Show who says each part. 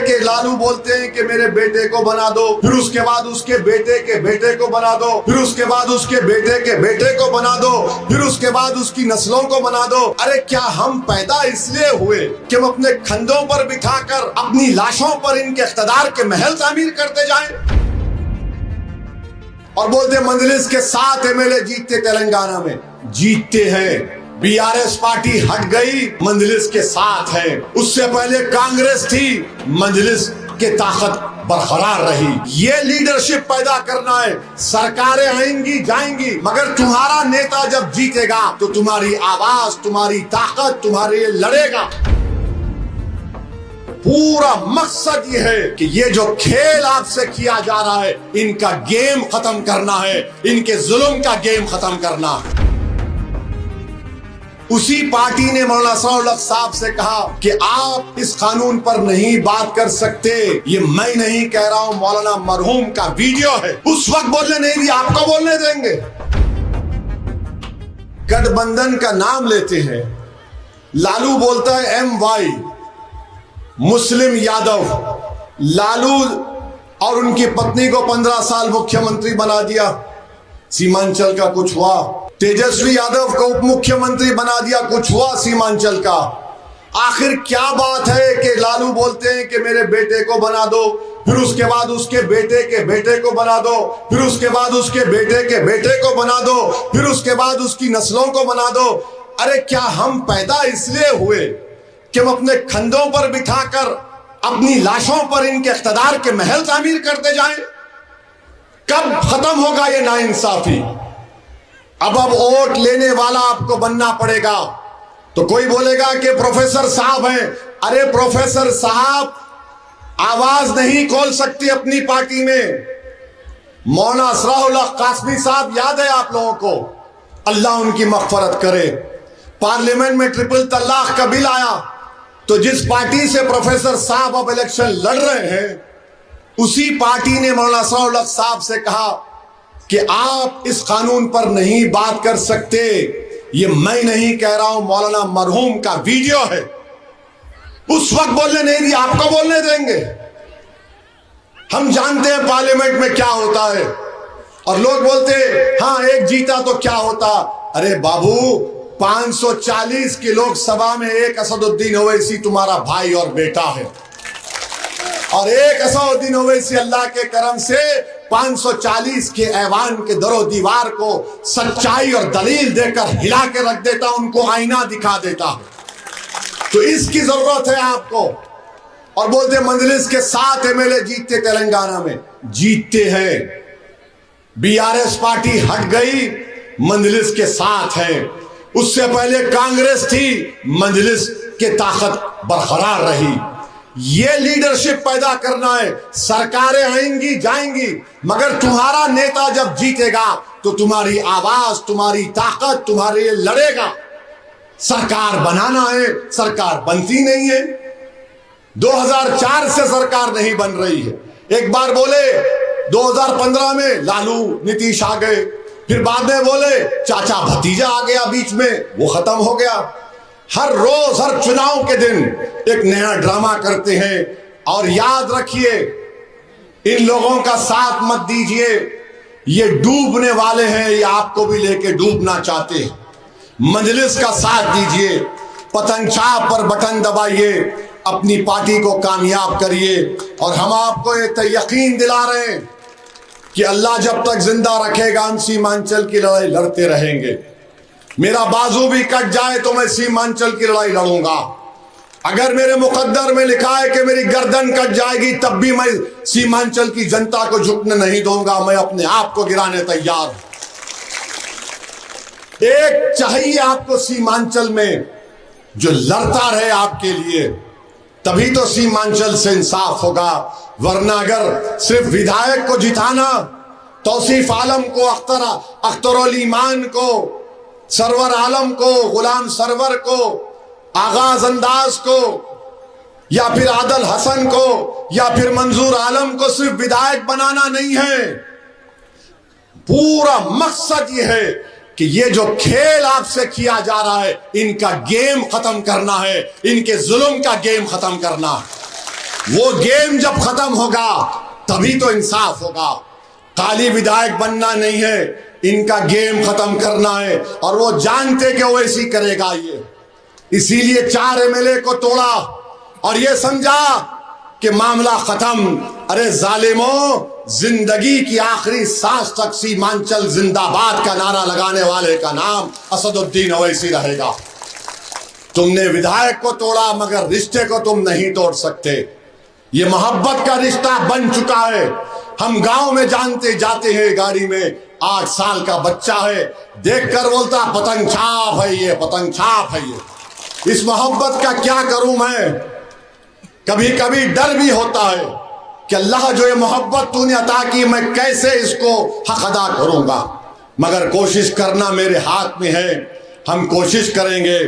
Speaker 1: कि लालू बोलते हैं कि मेरे बेटे को बना दो, फिर उसके बाद उसके बेटे के बेटे को बना दो, फिर उसके बाद उसके बेटे के बेटे को बना दो, फिर उसके बाद उसकी नस्लों को बना दो। अरे क्या हम पैदा इसलिए हुए कि हम अपने कंधों पर बिठाकर अपनी लाशों पर इनके इख्तिदार के महल तामीर करते जाएं? और बोलते मंजलिस के 7 एमएलए जीतते तेलंगाना में, जीतते हैं। बीआरएस पार्टी हट गई, मंजलिस के साथ है। उससे पहले कांग्रेस थी, मंजलिस की ताकत बरकरार रही। ये लीडरशिप पैदा करना है। सरकारें आएंगी जाएंगी, मगर तुम्हारा नेता जब जीतेगा तो तुम्हारी आवाज, तुम्हारी ताकत तुम्हारे लिए लड़ेगा। पूरा मकसद ये है कि ये जो खेल आपसे किया जा रहा है, इनका गेम खत्म करना है, इनके जुल्म का गेम खत्म करना है। उसी पार्टी ने मौलाना असराउल साहब से कहा कि आप इस कानून पर नहीं बात कर सकते। ये मैं नहीं कह रहा हूं, मौलाना मरहूम का वीडियो है। उस वक्त बोलने नहीं दिया, आपको बोलने देंगे? गठबंधन का नाम लेते हैं, लालू बोलता है MY मुस्लिम यादव। लालू और उनकी पत्नी को 15 साल मुख्यमंत्री बना दिया, सीमांचल का कुछ हुआ। तेजस्वी यादव को उप मुख्यमंत्री बना दिया, कुछ हुआ सीमांचल का। आखिर क्या बात है कि लालू बोलते हैं कि मेरे बेटे को बना दो, फिर उसके बाद उसके बेटे के बेटे को बना दो, फिर उसके बाद उसके बेटे के बेटे को बना दो, फिर उसके बाद उसकी नस्लों को बना दो। अरे क्या हम पैदा इसलिए हुए कि हम अपने कंधों पर बिठाकर अपनी लाशों पर इनके इख्तिदार के महल तामीर करते जाएं? कब खत्म होगा ये नाइंसाफी? अब वोट लेने वाला आपको बनना पड़ेगा। तो कोई बोलेगा कि प्रोफेसर साहब हैं। अरे प्रोफेसर साहब आवाज नहीं खोल सकती अपनी पार्टी में। मौलाना असराउल कासमी साहब याद है आप लोगों को, अल्लाह उनकी मग़फ़िरत करे। पार्लियामेंट में ट्रिपल तलाक का बिल आया, तो जिस पार्टी से प्रोफेसर साहब अब इलेक्शन लड़ रहे हैं, उसी पार्टी ने मौलाना असराउल साहब से कहा कि आप इस कानून पर नहीं बात कर सकते। ये मैं नहीं कह रहा हूं, मौलाना मरहूम का वीडियो है। उस वक्त बोलने नहीं दिया, आपको बोलने देंगे? हम जानते हैं पार्लियामेंट में क्या होता है। और लोग बोलते हाँ एक जीता तो क्या होता। अरे बाबू 540 की लोकसभा में एक असदुद्दीन ओवैसी तुम्हारा भाई और बेटा है, और एक असदुद्दीन ओवैसी अल्लाह के करम से 540 के ऐवान के दरो दीवार को सच्चाई और दलील देकर हिला के रख देता, उनको आईना दिखा देता। तो इसकी जरूरत है आपको। और बोलते मंजलिस के 7 एमएलए जीतते तेलंगाना में, जीतते हैं। बीआरएस पार्टी हट गई, मंजलिस के साथ है। उससे पहले कांग्रेस थी, मंजलिस की ताकत बरकरार रही। ये लीडरशिप पैदा करना है। सरकारें आएंगी जाएंगी, मगर तुम्हारा नेता जब जीतेगा तो तुम्हारी आवाज, तुम्हारी ताकत तुम्हारे लिए लड़ेगा। सरकार बनाना है, सरकार बनती नहीं है। 2004 से सरकार नहीं बन रही है। एक बार बोले 2015 में लालू नीतीश आ गए, फिर बाद में बोले चाचा भतीजा आ गया बीच में, वो खत्म हो गया। हर रोज हर चुनाव के दिन एक नया ड्रामा करते हैं। और याद रखिए, इन लोगों का साथ मत दीजिए, ये डूबने वाले हैं, ये आपको भी लेके डूबना चाहते हैं। मजलिस का साथ दीजिए, पतंग छाप पर बटन दबाइए, अपनी पार्टी को कामयाब करिए। और हम आपको ये यकीन दिला रहे हैं कि अल्लाह जब तक जिंदा रखेगा हम सीमांचल की लड़ाई लड़ते रहेंगे। मेरा बाजू भी कट जाए तो मैं सीमांचल की लड़ाई लड़ूंगा। अगर मेरे मुकद्दर में लिखा है कि मेरी गर्दन कट जाएगी, तब भी मैं सीमांचल की जनता को झुकने नहीं दूंगा। मैं अपने आप को गिराने तैयार हूं। एक चाहिए आपको सीमांचल में जो लड़ता रहे आपके लिए, तभी तो सीमांचल से इंसाफ होगा। वरना अगर सिर्फ विधायक को जिताना, तौसीफ आलम को, अख्तरुल ईमान को, सरवर आलम को, गुलाम सरवर को, आगाज अंदाज को, या फिर आदल हसन को, या फिर मंजूर आलम को सिर्फ विधायक बनाना नहीं है। पूरा मकसद ये है कि ये जो खेल आपसे किया जा रहा है, इनका गेम खत्म करना है, इनके जुल्म का गेम खत्म करना है। वो गेम जब खत्म होगा तभी तो इंसाफ होगा। खाली विधायक बनना नहीं है, इनका गेम खत्म करना है और वो जानते कि वो ऐसी करेगा ये, इसीलिए 4 एमएलए को तोड़ा और ये समझा कि मामला खत्म। अरे जालिमों, जिंदगी की आखिरी सांस तक सीमांचल जिंदाबाद का नारा लगाने वाले का नाम असदुद्दीन ओवैसी रहेगा। तुमने विधायक को तोड़ा मगर रिश्ते को तुम नहीं तोड़ सकते। ये मोहब्बत का रिश्ता बन चुका है। हम गांव में जानते जाते हैं, गाड़ी में 8 साल का बच्चा है, देखकर बोलता पतंग छाप है ये, पतंग छाप है ये। इस मोहब्बत का क्या करूं मैं? कभी कभी डर भी होता है कि अल्लाह जो ये मोहब्बत तूने अता की, मैं कैसे इसको हक अदा करूंगा, मगर कोशिश करना मेरे हाथ में है। हम कोशिश करेंगे।